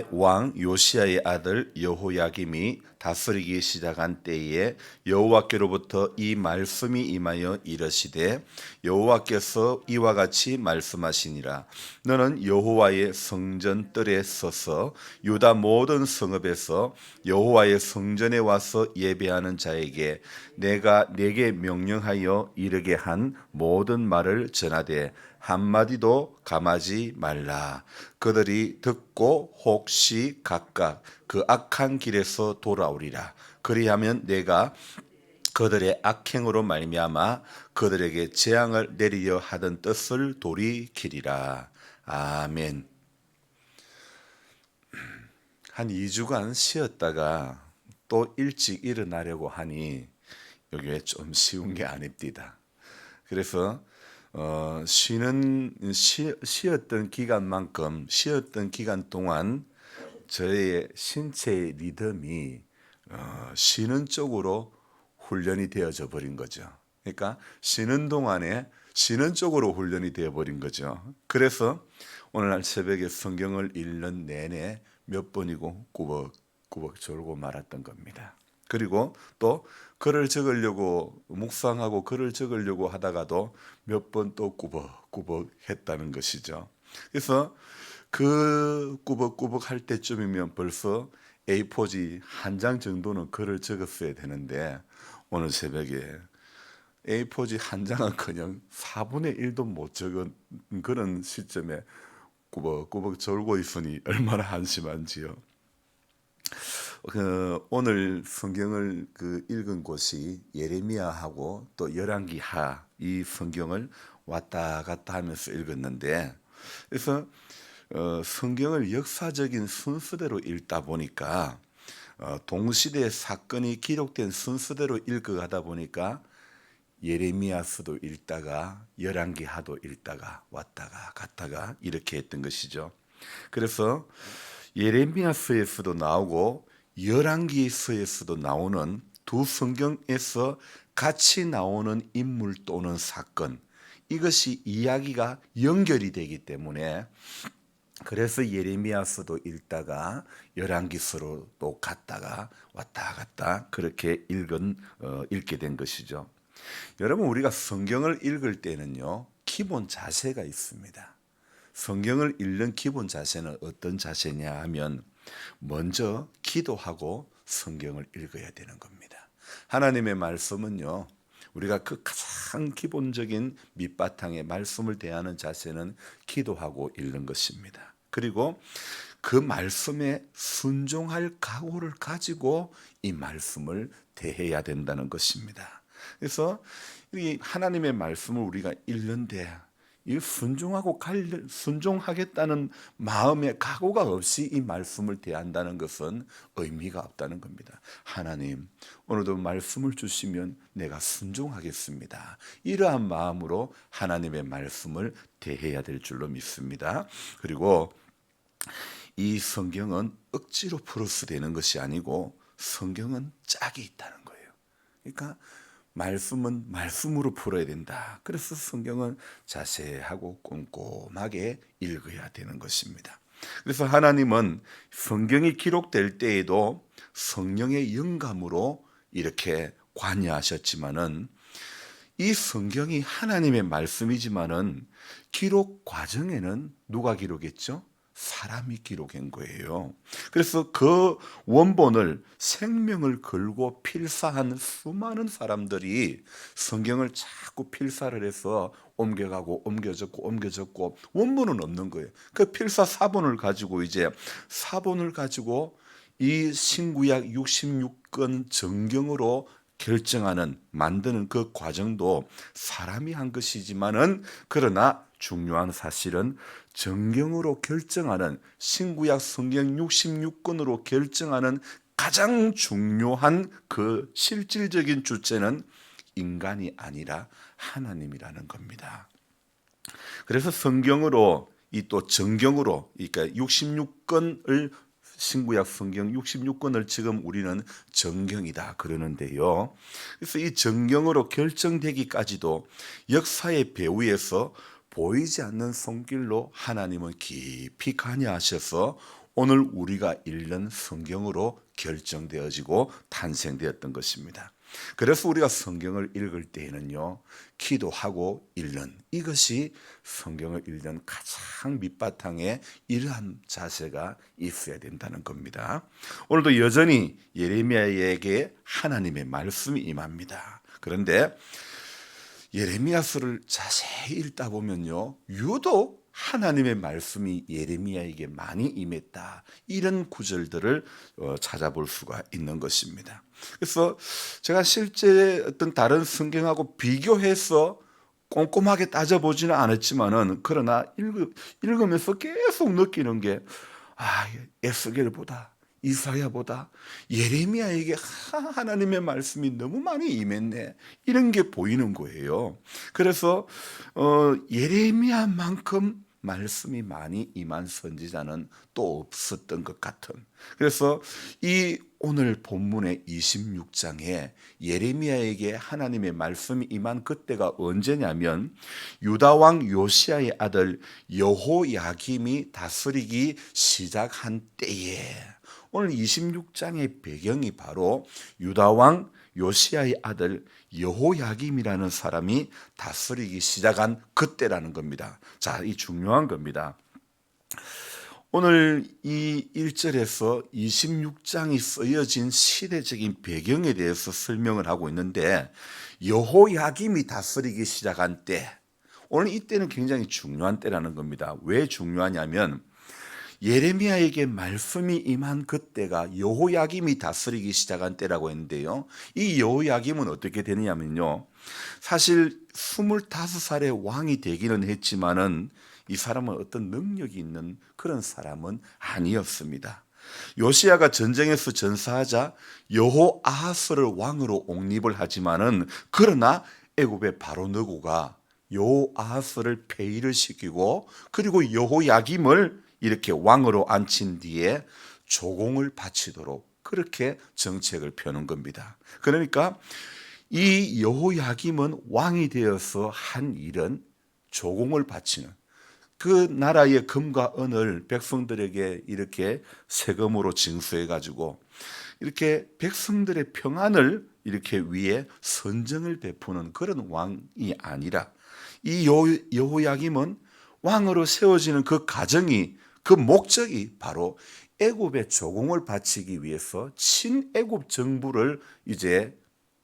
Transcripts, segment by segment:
왕 요시야의 아들 여호야김이 다스리기 시작한 때에 여호와께로부터 이 말씀이 임하여 이르시되 여호와께서 이와 같이 말씀하시니라. 너는 여호와의 성전 뜰에 서서 유다 모든 성읍에서 여호와의 성전에 와서 예배하는 자에게 내가 네게 명령하여 이르게 한 모든 말을 전하되 한마디도 감하지 말라. 그들이 듣고 혹시 각각 그 악한 길에서 돌아오리라. 그리하면 내가 그들의 악행으로 말미암아 그들에게 재앙을 내리려 하던 뜻을 돌이키리라. 아멘. 한 2주간 쉬었다가 또 일찍 일어나려고 하니 이게 좀 쉬운 게 아닙니다. 그래서 쉬었던 기간 동안 저의 신체의 리듬이 쉬는 쪽으로 훈련이 되어져 버린 거죠. 그러니까 쉬는 동안에 쉬는 쪽으로 훈련이 되어 버린 거죠. 그래서 오늘날 새벽에 성경을 읽는 내내 몇 번이고 꾸벅꾸벅 졸고 말았던 겁니다. 그리고 또 글을 적으려고 묵상하고 글을 적으려고 하다가도 몇 번 또 꾸벅꾸벅 했다는 것이죠. 그래서 그 꾸벅꾸벅 할 때쯤이면 벌써 A4지 한 장 정도는 글을 적었어야 되는데 오늘 새벽에 A4지 한 장은커녕 4분의 1도 못 적은 그런 시점에 꾸벅꾸벅 졸고 있으니 얼마나 한심한지요. 오늘 성경을 읽은 곳이 예레미야하고 또 열왕기하 이 성경을 왔다 갔다 하면서 읽었는데 그래서 성경을 역사적인 순서대로 읽다 보니까 동시대 사건이 기록된 순서대로 읽어가다 보니까 예레미야서도 읽다가 열왕기하도 읽다가 왔다가 갔다가 이렇게 했던 것이죠. 그래서 예레미야서에서도 나오고 열왕기서에서도 나오는 두 성경에서 같이 나오는 인물 또는 사건, 이것이 이야기가 연결이 되기 때문에 그래서 예레미야서도 읽다가 열왕기서로 또 갔다가 왔다 갔다 그렇게 읽게 된 것이죠. 여러분, 우리가 성경을 읽을 때는요, 기본 자세가 있습니다. 성경을 읽는 기본 자세는 어떤 자세냐 하면 먼저 기도하고 성경을 읽어야 되는 겁니다. 하나님의 말씀은요, 우리가 그 가장 기본적인 밑바탕에 말씀을 대하는 자세는 기도하고 읽는 것입니다. 그리고 그 말씀에 순종할 각오를 가지고 이 말씀을 대해야 된다는 것입니다. 그래서 이 하나님의 말씀을 우리가 읽는데 이 순종하겠다는 마음의 각오가 없이 이 말씀을 대한다는 것은 의미가 없다는 겁니다. 하나님, 오늘도 말씀을 주시면 내가 순종하겠습니다. 이러한 마음으로 하나님의 말씀을 대해야 될 줄로 믿습니다. 그리고 이 성경은 억지로 풀어서되는 것이 아니고 성경은 짝이 있다는 거예요. 그러니까 말씀은 말씀으로 풀어야 된다. 그래서 성경은 자세하고 꼼꼼하게 읽어야 되는 것입니다. 그래서 하나님은 성경이 기록될 때에도 성령의 영감으로 이렇게 관여하셨지만은 이 성경이 하나님의 말씀이지만은 기록 과정에는 누가 기록했죠? 사람이 기록한 거예요. 그래서 그 원본을 생명을 걸고 필사한 수많은 사람들이 성경을 자꾸 필사를 해서 옮겨가고 옮겨졌고 원본은 없는 거예요. 그 필사 사본을 가지고 이 신구약 66권 정경으로 만드는 그 과정도 사람이 한 것이지만은 그러나 중요한 사실은 정경으로 결정하는 신구약 성경 66권으로 결정하는 가장 중요한 그 실질적인 주체는 인간이 아니라 하나님이라는 겁니다. 그래서 성경으로 이 또 정경으로 그러니까 66권을 신구약 성경 66권을 지금 우리는 정경이다 그러는데요. 그래서 이 정경으로 결정되기까지도 역사의 배후에서 보이지 않는 손길로 하나님은 깊이 관여하셔서 오늘 우리가 읽는 성경으로 결정되어지고 탄생되었던 것입니다. 그래서 우리가 성경을 읽을 때에는요, 기도하고 읽는, 이것이 성경을 읽는 가장 밑바탕에 이러한 자세가 있어야 된다는 겁니다. 오늘도 여전히 예레미야에게 하나님의 말씀이 임합니다. 그런데 예레미야서를 자세히 읽다 보면요, 유독 하나님의 말씀이 예레미야에게 많이 임했다, 이런 구절들을 찾아볼 수가 있는 것입니다. 그래서 제가 실제 어떤 다른 성경하고 비교해서 꼼꼼하게 따져보지는 않았지만은, 그러나 읽으면서 계속 느끼는 게, 에스겔보다, 이사야보다 예레미야에게 하나님의 말씀이 너무 많이 임했네, 이런 게 보이는 거예요. 그래서 예레미야만큼 말씀이 많이 임한 선지자는 또 없었던 것 같은, 그래서 이 오늘 본문의 26장에 예레미야에게 하나님의 말씀이 임한 그때가 언제냐면, 유다 왕 요시야의 아들 여호야김이 다스리기 시작한 때에, 오늘 26장의 배경이 바로 유다 왕 요시야의 아들 여호야김이라는 사람이 다스리기 시작한 그때라는 겁니다. 자, 이 중요한 겁니다. 오늘 이 1절에서 26장이 쓰여진 시대적인 배경에 대해서 설명을 하고 있는데, 여호야김이 다스리기 시작한 때, 오늘 이때는 굉장히 중요한 때라는 겁니다. 왜 중요하냐면, 예레미야에게 말씀이 임한 그때가 여호야김이 다스리기 시작한 때라고 했는데요, 이 여호야김은 어떻게 되느냐면요, 사실 25살의 왕이 되기는 했지만은 이 사람은 어떤 능력이 있는 그런 사람은 아니었습니다. 요시야가 전쟁에서 전사하자 여호아하스를 왕으로 옹립을 하지만은, 그러나 애굽의 바로 느고가 여호아하스를 폐위를 시키고, 그리고 여호야김을 이렇게 왕으로 앉힌 뒤에 조공을 바치도록 그렇게 정책을 펴는 겁니다. 그러니까 이 여호야김은 왕이 되어서 한 일은 조공을 바치는, 그 나라의 금과 은을 백성들에게 이렇게 세금으로 징수해 가지고 이렇게 백성들의 평안을 이렇게 위해 선정을 베푸는 그런 왕이 아니라, 이 여호야김은 왕으로 세워지는 그 가정이, 그 목적이 바로 애굽의 조공을 바치기 위해서 친애굽 정부를 이제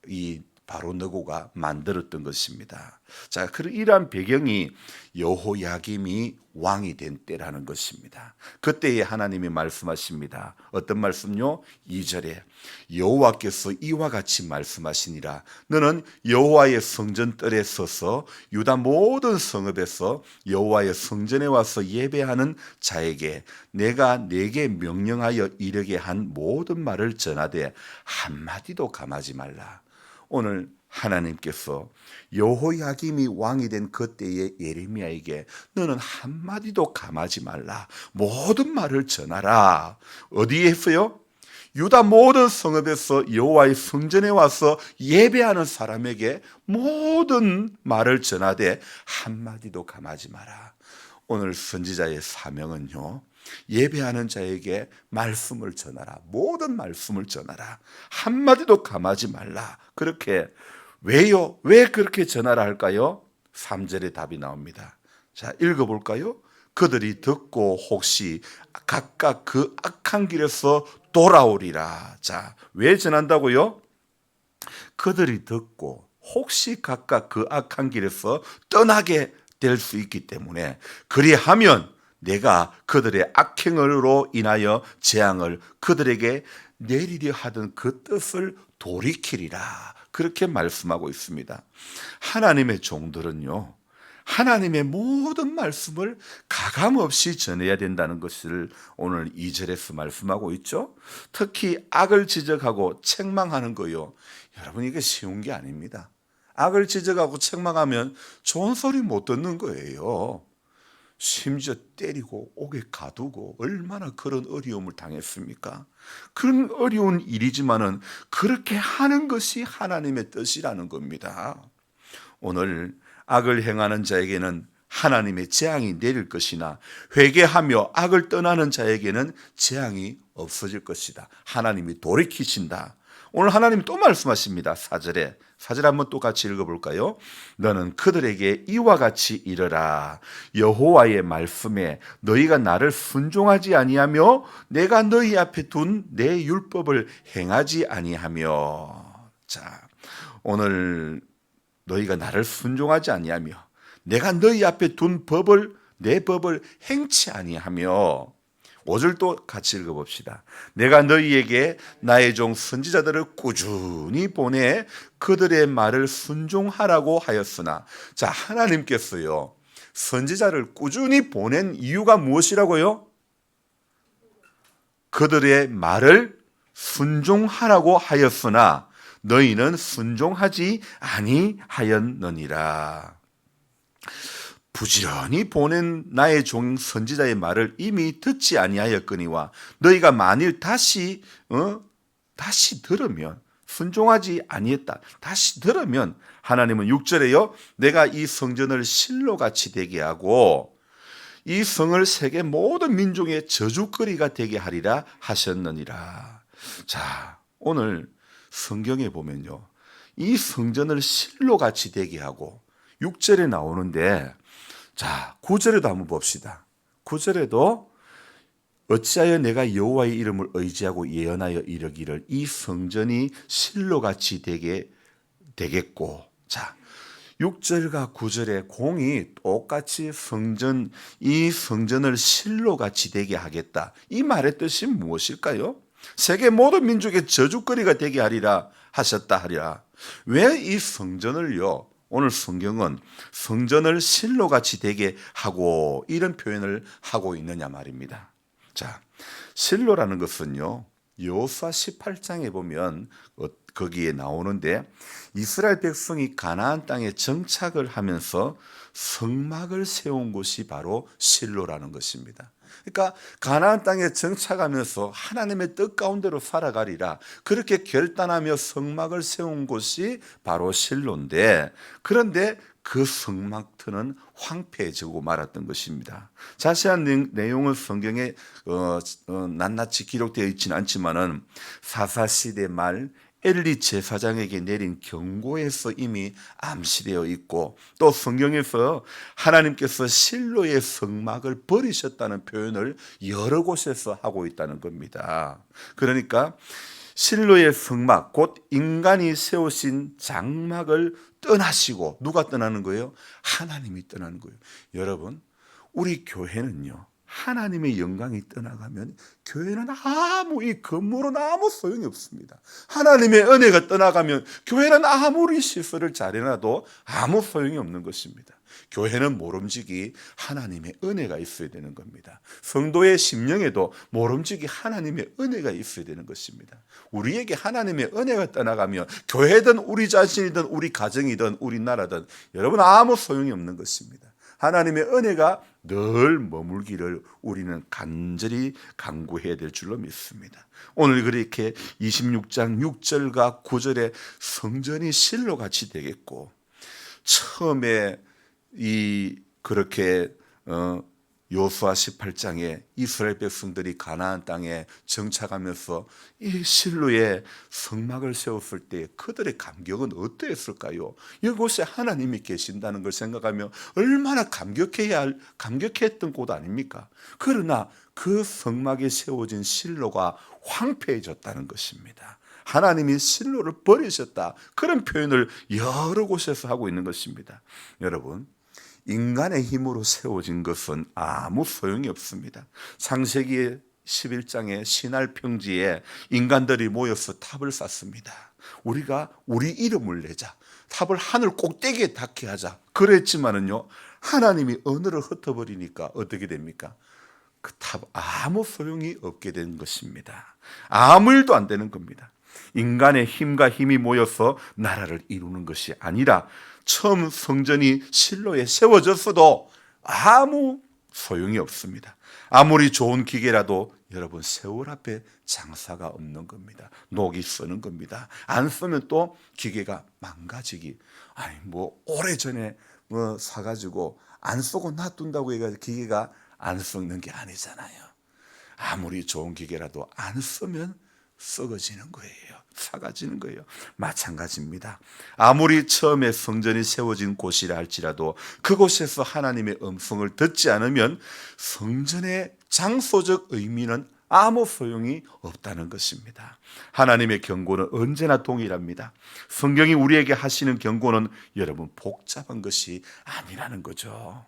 이 바로 느고가 만들었던 것입니다. 자, 이러한 배경이 여호야김이 왕이 된 때라는 것입니다. 그때에 하나님이 말씀하십니다. 어떤 말씀요? 2절에 여호와께서 이와 같이 말씀하시니라. 너는 여호와의 성전뜰에 서서 유다 모든 성읍에서 여호와의 성전에 와서 예배하는 자에게 내가 네게 명령하여 이르게 한 모든 말을 전하되 한마디도 감하지 말라. 오늘 하나님께서 여호야김이 왕이 된 그때의 예레미야에게 너는 한마디도 감하지 말라, 모든 말을 전하라. 어디에서요? 유다 모든 성읍에서 여호와의 성전에 와서 예배하는 사람에게 모든 말을 전하되 한마디도 감하지 마라. 오늘 선지자의 사명은요, 예배하는 자에게 말씀을 전하라, 모든 말씀을 전하라, 한마디도 감하지 말라. 그렇게, 왜요? 왜 그렇게 전하라 할까요? 3절에 답이 나옵니다. 자, 읽어볼까요? 그들이 듣고 혹시 각각 그 악한 길에서 돌아오리라. 자, 왜 전한다고요? 그들이 듣고 혹시 각각 그 악한 길에서 떠나게 될 수 있기 때문에, 그리하면 내가 그들의 악행으로 인하여 재앙을 그들에게 내리려 하던 그 뜻을 돌이키리라. 그렇게 말씀하고 있습니다. 하나님의 종들은요, 하나님의 모든 말씀을 가감없이 전해야 된다는 것을 오늘 2절에서 말씀하고 있죠. 특히 악을 지적하고 책망하는 거요, 여러분 이게 쉬운 게 아닙니다. 악을 지적하고 책망하면 좋은 소리 못 듣는 거예요. 심지어 때리고 옥에 가두고 얼마나 그런 어려움을 당했습니까? 그런 어려운 일이지만은 그렇게 하는 것이 하나님의 뜻이라는 겁니다. 오늘 악을 행하는 자에게는 하나님의 재앙이 내릴 것이나 회개하며 악을 떠나는 자에게는 재앙이 없어질 것이다. 하나님이 돌이키신다. 오늘 하나님 또 말씀하십니다. 4절에. 4절 한번 또 같이 읽어볼까요? 너는 그들에게 이와 같이 이르라. 여호와의 말씀에 너희가 나를 순종하지 아니하며 내가 너희 앞에 둔 내 율법을 행하지 아니하며. 자, 오늘 너희가 나를 순종하지 아니하며 내가 너희 앞에 둔 내 법을 행치 아니하며. 5절 또 같이 읽어봅시다. 내가 너희에게 나의 종 선지자들을 꾸준히 보내 그들의 말을 순종하라고 하였으나. 자, 하나님께서요 선지자를 꾸준히 보낸 이유가 무엇이라고요? 그들의 말을 순종하라고 하였으나 너희는 순종하지 아니하였느니라. 부지런히 보낸 나의 종 선지자의 말을 이미 듣지 아니하였거니와 너희가 만일 다시 들으면, 순종하지 아니했다, 다시 들으면 하나님은 6절에요 내가 이 성전을 실로같이 되게 하고 이 성을 세계 모든 민족의 저주거리가 되게 하리라 하셨느니라. 자, 오늘 성경에 보면요 이 성전을 실로같이 되게 하고 6절에 나오는데, 자 9절에도 한번 봅시다. 9절에도 어찌하여 내가 여호와의 이름을 의지하고 예언하여 이르기를 이 성전이 실로같이 되겠고. 자 6절과 9절의 공이 똑같이 이 성전을 실로같이 되게 하겠다. 이 말의 뜻이 무엇일까요? 세계 모든 민족의 저주거리가 되게 하리라 하셨다 하리라. 왜 이 성전을요 오늘 성경은 성전을 실로같이 되게 하고 이런 표현을 하고 있느냐 말입니다. 자, 실로라는 것은요 여호수아 18장에 보면 거기에 나오는데 이스라엘 백성이 가나안 땅에 정착을 하면서 성막을 세운 곳이 바로 실로라는 것입니다. 그러니까 가나안 땅에 정착하면서 하나님의 뜻 가운데로 살아가리라 그렇게 결단하며 성막을 세운 곳이 바로 실로인데, 그런데 그 성막터는 황폐해지고 말았던 것입니다. 자세한 내용은 성경에 낱낱이 기록되어 있지는 않지만은 사사시대 말 엘리 제사장에게 내린 경고에서 이미 암시되어 있고, 또 성경에서 하나님께서 실로의 성막을 버리셨다는 표현을 여러 곳에서 하고 있다는 겁니다. 그러니까 실로의 성막, 곧 인간이 세우신 장막을 떠나시고, 누가 떠나는 거예요? 하나님이 떠나는 거예요. 여러분, 우리 교회는요 하나님의 영광이 떠나가면 교회는 이 건물은 아무 소용이 없습니다. 하나님의 은혜가 떠나가면 교회는 아무리 시설을 잘해놔도 아무 소용이 없는 것입니다. 교회는 모름지기 하나님의 은혜가 있어야 되는 겁니다. 성도의 심령에도 모름지기 하나님의 은혜가 있어야 되는 것입니다. 우리에게 하나님의 은혜가 떠나가면 교회든 우리 자신이든 우리 가정이든 우리 나라든 여러분 아무 소용이 없는 것입니다. 하나님의 은혜가 늘 머물기를 우리는 간절히 간구해야 될 줄로 믿습니다. 오늘 그렇게 26장 6절과 9절에 성전이 실로같이 되겠고, 처음에 그렇게 여호수아 18장에 이스라엘 백성들이 가나안 땅에 정착하면서 이 실로에 성막을 세웠을 때 그들의 감격은 어떠했을까요? 이곳에 하나님이 계신다는 걸 생각하며 얼마나 감격했던 곳 아닙니까? 그러나 그 성막에 세워진 실로가 황폐해졌다는 것입니다. 하나님이 실로를 버리셨다, 그런 표현을 여러 곳에서 하고 있는 것입니다. 여러분, 인간의 힘으로 세워진 것은 아무 소용이 없습니다. 창세기 11장의 신할 평지에 인간들이 모여서 탑을 쌓습니다. 우리가 우리 이름을 내자, 탑을 하늘 꼭대기에 닿게 하자 그랬지만은요 하나님이 언어를 흩어버리니까 어떻게 됩니까? 그 탑 아무 소용이 없게 된 것입니다. 아무 일도 안 되는 겁니다. 인간의 힘과 힘이 모여서 나라를 이루는 것이 아니라 처음 성전이 실로에 세워졌어도 아무 소용이 없습니다. 아무리 좋은 기계라도 여러분 세월 앞에 장사가 없는 겁니다. 녹이 쓰는 겁니다. 안 쓰면 또 기계가 망가지기. 오래전에 사가지고 안 쓰고 놔둔다고 해가지고 기계가 안 썩는 게 아니잖아요. 아무리 좋은 기계라도 안 쓰면 썩어지는 거예요. 사가지는 거예요. 마찬가지입니다. 아무리 처음에 성전이 세워진 곳이라 할지라도 그곳에서 하나님의 음성을 듣지 않으면 성전의 장소적 의미는 아무 소용이 없다는 것입니다. 하나님의 경고는 언제나 동일합니다. 성경이 우리에게 하시는 경고는 여러분 복잡한 것이 아니라는 거죠.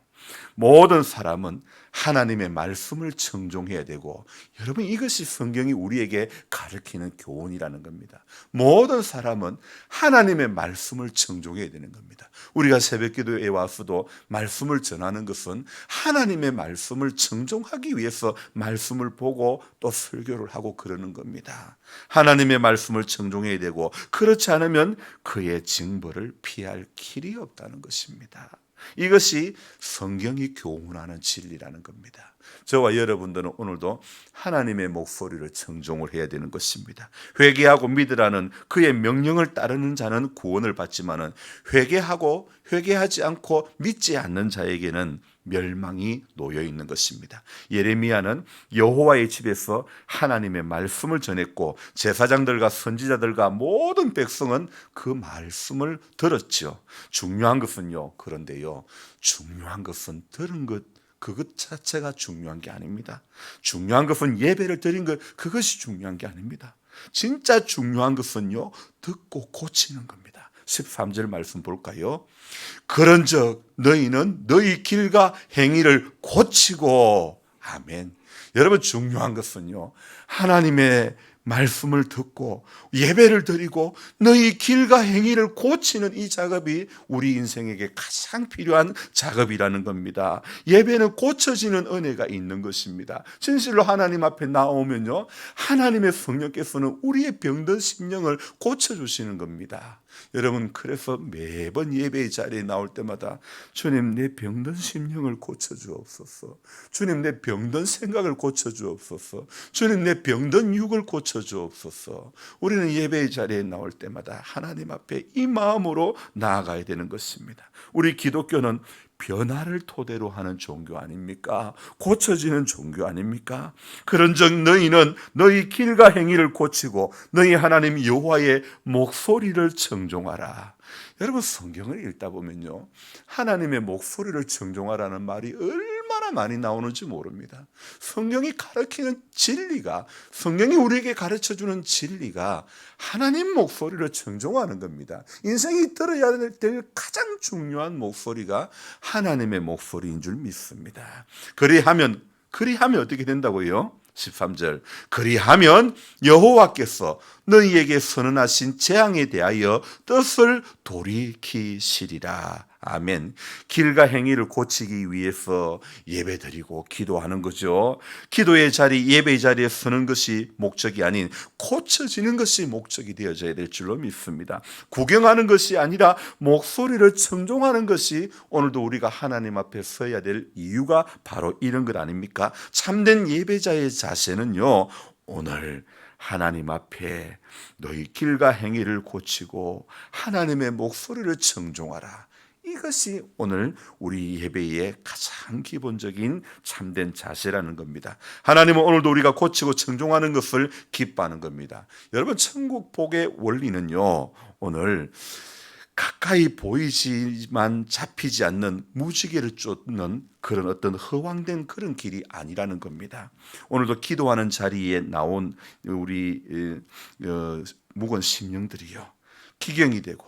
모든 사람은 하나님의 말씀을 청종해야 되고, 여러분 이것이 성경이 우리에게 가르치는 교훈이라는 겁니다. 모든 사람은 하나님의 말씀을 청종해야 되는 겁니다. 우리가 새벽기도에 와서도 말씀을 전하는 것은 하나님의 말씀을 청종하기 위해서 말씀을 보고 또 설교를 하고 그러는 겁니다. 하나님의 말씀을 청종해야 되고, 그렇지 않으면 그의 징벌을 피할 길이 없다는 것입니다. 이것이 성경이 교훈하는 진리라는 겁니다. 저와 여러분들은 오늘도 하나님의 목소리를 청종을 해야 되는 것입니다. 회개하고 믿으라는 그의 명령을 따르는 자는 구원을 받지만은 회개하고 회개하지 않고 믿지 않는 자에게는 멸망이 놓여 있는 것입니다. 예레미야는 여호와의 집에서 하나님의 말씀을 전했고, 제사장들과 선지자들과 모든 백성은 그 말씀을 들었죠. 중요한 것은요, 그런데요, 중요한 것은 들은 것 그것 자체가 중요한 게 아닙니다. 중요한 것은 예배를 드린 것 그것이 중요한 게 아닙니다. 진짜 중요한 것은요, 듣고 고치는 겁니다. 13절 말씀 볼까요? 그런즉 너희는 너희 길과 행위를 고치고, 아멘. 여러분 중요한 것은요, 하나님의 말씀을 듣고 예배를 드리고 너희 길과 행위를 고치는 이 작업이 우리 인생에게 가장 필요한 작업이라는 겁니다. 예배는 고쳐지는 은혜가 있는 것입니다. 진실로 하나님 앞에 나오면요, 하나님의 성령께서는 우리의 병든 심령을 고쳐주시는 겁니다. 여러분 그래서 매번 예배의 자리에 나올 때마다 주님 내 병든 심령을 고쳐주옵소서, 주님 내 병든 생각을 고쳐주옵소서, 주님 내 병든 육을 고쳐주옵소서. 우리는 예배의 자리에 나올 때마다 하나님 앞에 이 마음으로 나아가야 되는 것입니다. 우리 기독교는 변화를 토대로 하는 종교 아닙니까? 고쳐지는 종교 아닙니까? 그런즉 너희는 너희 길과 행위를 고치고 너희 하나님 여호와의 목소리를 청종하라. 여러분 성경을 읽다 보면요, 하나님의 목소리를 청종하라는 말이 얼마나 많이 나오는지 모릅니다. 성경이 가르치는 진리가, 성경이 우리에게 가르쳐주는 진리가 하나님 목소리를 청종하는 겁니다. 인생이 들어야 될 가장 중요한 목소리가 하나님의 목소리인 줄 믿습니다. 그리하면 어떻게 된다고요? 13절 그리하면 여호와께서 너희에게 선언하신 재앙에 대하여 뜻을 돌이키시리라. 아멘. 길과 행위를 고치기 위해서 예배드리고 기도하는 거죠. 기도의 자리, 예배의 자리에 서는 것이 목적이 아닌 고쳐지는 것이 목적이 되어져야 될 줄로 믿습니다. 구경하는 것이 아니라 목소리를 청종하는 것이 오늘도 우리가 하나님 앞에 서야 될 이유가 바로 이런 것 아닙니까? 참된 예배자의 자세는요, 오늘 하나님 앞에 너희 길과 행위를 고치고 하나님의 목소리를 청종하라. 이것이 오늘 우리 예배의 가장 기본적인 참된 자세라는 겁니다. 하나님은 오늘도 우리가 고치고 청종하는 것을 기뻐하는 겁니다. 여러분 천국 복의 원리는요, 오늘 가까이 보이지만 잡히지 않는 무지개를 쫓는 그런 어떤 허황된 그런 길이 아니라는 겁니다. 오늘도 기도하는 자리에 나온 우리 묵은 심령들이요, 기경이 되고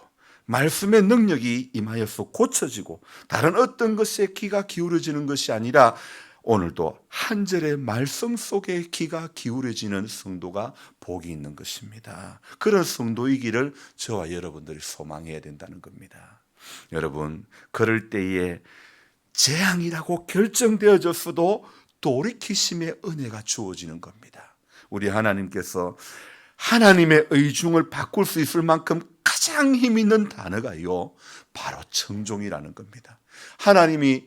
말씀의 능력이 임하여서 고쳐지고 다른 어떤 것에 귀가 기울어지는 것이 아니라 오늘도 한 절의 말씀 속에 귀가 기울어지는 성도가 복이 있는 것입니다. 그런 성도이기를 저와 여러분들이 소망해야 된다는 겁니다. 여러분 그럴 때에 재앙이라고 결정되어졌어도 돌이키심의 은혜가 주어지는 겁니다. 우리 하나님께서 하나님의 의중을 바꿀 수 있을 만큼 가장 힘 있는 단어가요, 바로 청종이라는 겁니다. 하나님이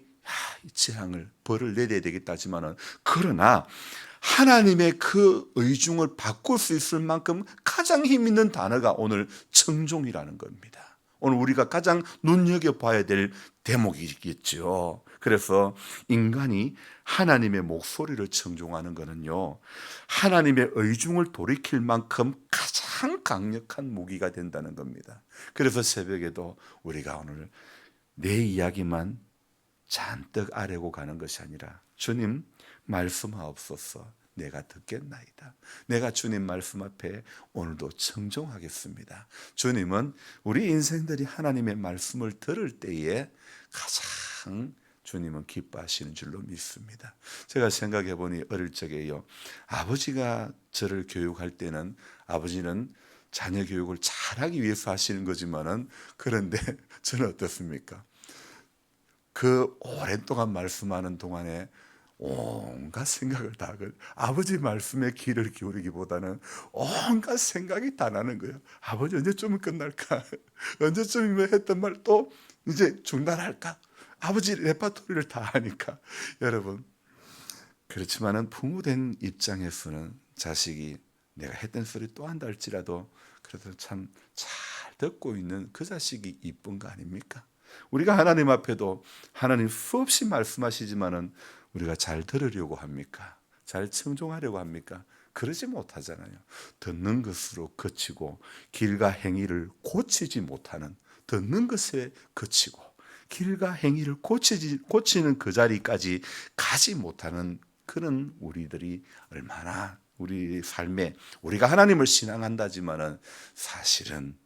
이 재앙을 벌을 내려야 되겠다지만은, 그러나 하나님의 그 의중을 바꿀 수 있을 만큼 가장 힘 있는 단어가 오늘 청종이라는 겁니다. 오늘 우리가 가장 눈여겨봐야 될 대목이겠죠. 그래서 인간이 하나님의 목소리를 청종하는 것은요, 하나님의 의중을 돌이킬 만큼 가장 강력한 무기가 된다는 겁니다. 그래서 새벽에도 우리가 오늘 내 이야기만 잔뜩 아뢰고 가는 것이 아니라, 주님 말씀하옵소서, 내가 듣겠나이다. 내가 주님 말씀 앞에 오늘도 청종하겠습니다. 주님은 우리 인생들이 하나님의 말씀을 들을 때에 가장 주님은 기뻐하시는 줄로 믿습니다. 제가 생각해 보니 어릴 적에요, 아버지가 저를 교육할 때는 아버지는 자녀 교육을 잘하기 위해서 하시는 거지만은, 그런데 저는 어떻습니까? 그 오랜 동안 말씀하는 동안에 온갖 생각을 다, 아버지 말씀에 귀를 기울이기보다는 온갖 생각이 다 나는 거예요. 아버지 언제쯤 끝날까? 언제쯤이면 했던 말 또 이제 중단할까? 아버지 레파토리를 다 하니까. 여러분, 그렇지만은 부모된 입장에서는 자식이 내가 했던 소리 또 한다 할지라도 그래도 참 잘 듣고 있는 그 자식이 이쁜 거 아닙니까? 우리가 하나님 앞에도 하나님 수없이 말씀하시지만은 우리가 잘 들으려고 합니까? 잘 청종하려고 합니까? 그러지 못하잖아요. 듣는 것으로 그치고 길과 행위를 고치지 못하는, 듣는 것에 그치고 길과 행위를 고치는 그 자리까지 가지 못하는 그런 우리들이 얼마나 우리 삶에, 우리가 하나님을 신앙한다지만은 사실은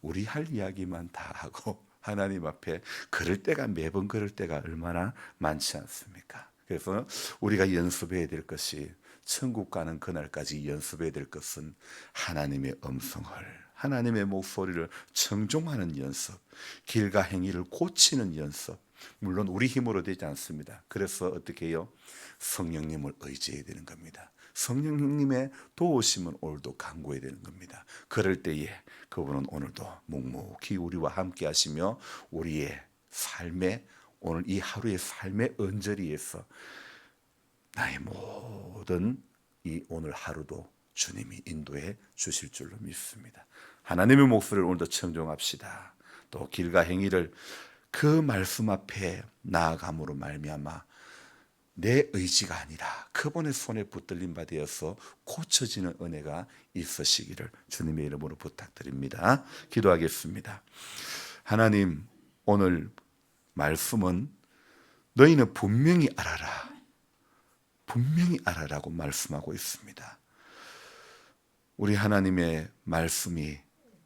우리 할 이야기만 다 하고 하나님 앞에 그럴 때가, 매번 그럴 때가 얼마나 많지 않습니까? 그래서 우리가 연습해야 될 것이, 천국 가는 그날까지 연습해야 될 것은 하나님의 음성을, 하나님의 목소리를 청종하는 연습, 길과 행위를 고치는 연습. 물론 우리 힘으로 되지 않습니다. 그래서 어떻게 해요? 성령님을 의지해야 되는 겁니다. 성령님의 도우심은 오늘도 간구해야 되는 겁니다. 그럴 때에 그분은 오늘도 묵묵히 우리와 함께 하시며 우리의 삶에, 오늘 이 하루의 삶의 언저리에서 나의 모든 이 오늘 하루도 주님이 인도해 주실 줄로 믿습니다. 하나님의 목소리를 오늘도 청종합시다. 또 길과 행위를 그 말씀 앞에 나아감으로 말미암아 내 의지가 아니라 그분의 손에 붙들림 바 되어서 고쳐지는 은혜가 있으시기를 주님의 이름으로 부탁드립니다. 기도하겠습니다. 하나님, 오늘 말씀은 너희는 분명히 알아라, 분명히 알아라고 말씀하고 있습니다. 우리 하나님의 말씀이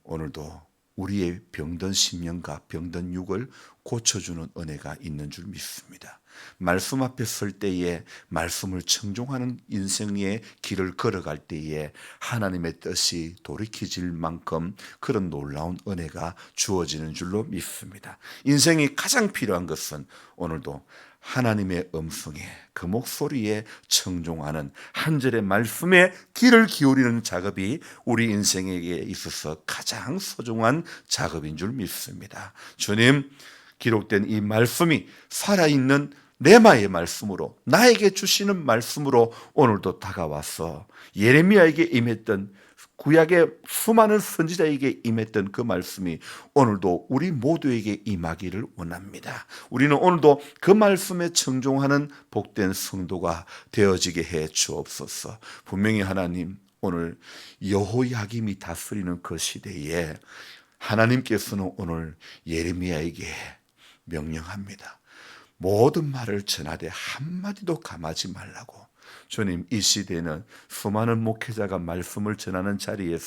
오늘도 우리의 병든 심령과 병든 육을 고쳐주는 은혜가 있는 줄 믿습니다. 말씀 앞에 설 때에 말씀을 청종하는 인생의 길을 걸어갈 때에 하나님의 뜻이 돌이켜질 만큼 그런 놀라운 은혜가 주어지는 줄로 믿습니다. 인생이 가장 필요한 것은 오늘도 하나님의 음성에, 그 목소리에 청종하는 한 절의 말씀에 귀를 기울이는 작업이 우리 인생에게 있어서 가장 소중한 작업인 줄 믿습니다. 주님, 기록된 이 말씀이 살아있는 레마의 말씀으로, 나에게 주시는 말씀으로 오늘도 다가와서 예레미야에게 임했던, 구약의 수많은 선지자에게 임했던 그 말씀이 오늘도 우리 모두에게 임하기를 원합니다. 우리는 오늘도 그 말씀에 청종하는 복된 성도가 되어지게 해 주옵소서. 분명히 하나님, 오늘 여호야김이 다스리는 그 시대에 하나님께서는 오늘 예레미야에게 명령합니다. 모든 말을 전하되 한마디도 감하지 말라고. 주님, 이 시대는 수많은 목회자가 말씀을 전하는 자리에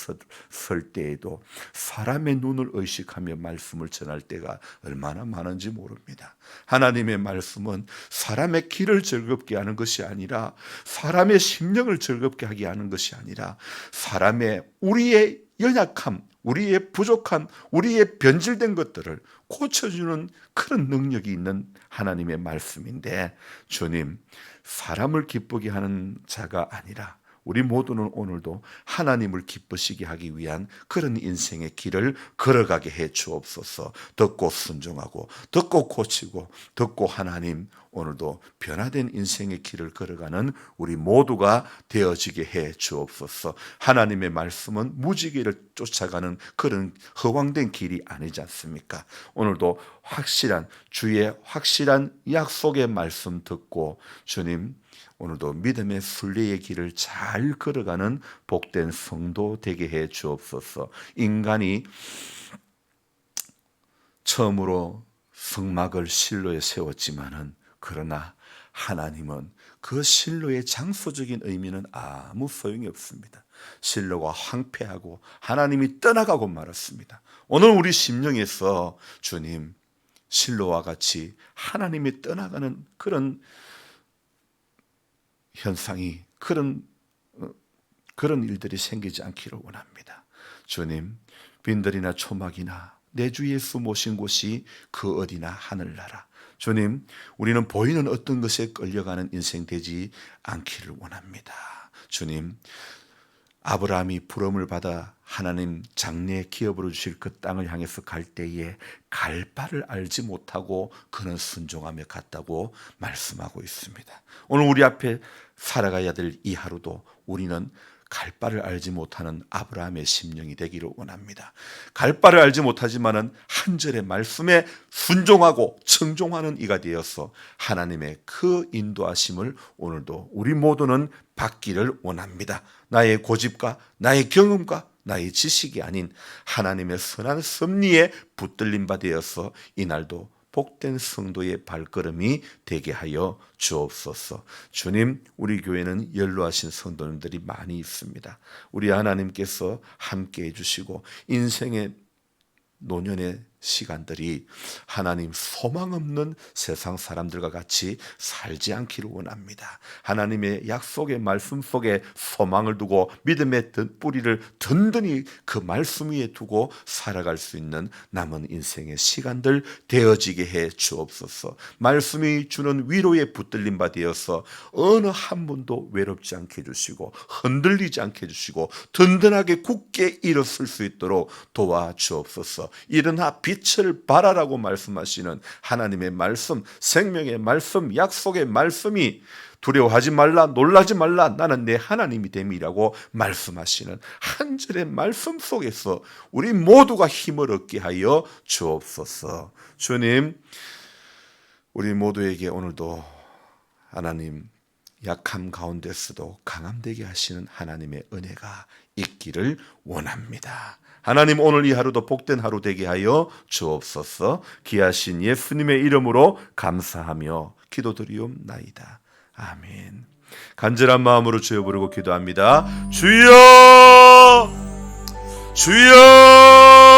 설 때에도 사람의 눈을 의식하며 말씀을 전할 때가 얼마나 많은지 모릅니다. 하나님의 말씀은 사람의 길을 즐겁게 하는 것이 아니라, 사람의 심령을 즐겁게 하게 하는 것이 아니라, 사람의, 우리의 연약함, 우리의 부족한, 우리의 변질된 것들을 고쳐주는 그런 능력이 있는 하나님의 말씀인데, 주님, 사람을 기쁘게 하는 자가 아니라 우리 모두는 오늘도 하나님을 기쁘시게 하기 위한 그런 인생의 길을 걸어가게 해 주옵소서. 듣고 순종하고 듣고 고치고 듣고 하나님 오늘도 변화된 인생의 길을 걸어가는 우리 모두가 되어지게 해 주옵소서. 하나님의 말씀은 무지개를 쫓아가는 그런 허황된 길이 아니지 않습니까? 오늘도 확실한 주의 확실한 약속의 말씀 듣고 주님 오늘도 믿음의 순례의 길을 잘 걸어가는 복된 성도 되게 해 주옵소서. 인간이 처음으로 성막을 실로에 세웠지만은 그러나 하나님은 그 실로의 장소적인 의미는 아무 소용이 없습니다. 실로가 황폐하고 하나님이 떠나가고 말았습니다. 오늘 우리 심령에서 주님 실로와 같이 하나님이 떠나가는 그런 현상이 그런 일들이 생기지 않기를 원합니다. 주님 빈들이나 초막이나 내 주 예수 모신 곳이 그 어디나 하늘나라. 주님 우리는 보이는 어떤 것에 끌려가는 인생 되지 않기를 원합니다. 주님 아브라함이 부름을 받아 하나님 장래에 기업으로 주실 그 땅을 향해서 갈 때에 갈 바를 알지 못하고 그는 순종하며 갔다고 말씀하고 있습니다. 오늘 우리 앞에 살아가야 될 이 하루도 우리는 갈 바를 알지 못하는 아브라함의 심령이 되기를 원합니다. 갈 바를 알지 못하지만은 한 절의 말씀에 순종하고 청종하는 이가 되어서 하나님의 그 인도하심을 오늘도 우리 모두는 받기를 원합니다. 나의 고집과 나의 경험과 나의 지식이 아닌 하나님의 선한 섭리에 붙들림 바 되어서 이날도 복된 성도의 발걸음이 되게 하여 주옵소서. 주님, 우리 교회는 연로하신 성도님들이 많이 있습니다. 우리 하나님께서 함께해 주시고 인생의 노년의 시간들이 하나님 소망 없는 세상 사람들과 같이 살지 않기를 원합니다. 하나님의 약속의 말씀 속에 소망을 두고 믿음의 뿌리를 든든히 그 말씀 위에 두고 살아갈 수 있는 남은 인생의 시간들 되어지게 해 주옵소서. 말씀이 주는 위로에 붙들림 바 되어서 어느 한 분도 외롭지 않게 해주시고 흔들리지 않게 해주시고 든든하게 굳게 일어설 수 있도록 도와주옵소서. 일어나 빛을 발하라고 말씀하시는 하나님의 말씀, 생명의 말씀, 약속의 말씀이 두려워하지 말라, 놀라지 말라, 나는 내 하나님이 됨이라고 말씀하시는 한 절의 말씀 속에서 우리 모두가 힘을 얻게 하여 주옵소서. 주님, 우리 모두에게 오늘도 하나님 약함 가운데서도 강함되게 하시는 하나님의 은혜가 있기를 원합니다. 하나님 오늘 이 하루도 복된 하루 되게 하여 주옵소서. 귀하신 예수님의 이름으로 감사하며 기도드리옵나이다. 아멘. 간절한 마음으로 주여 부르고 기도합니다. 주여, 주여.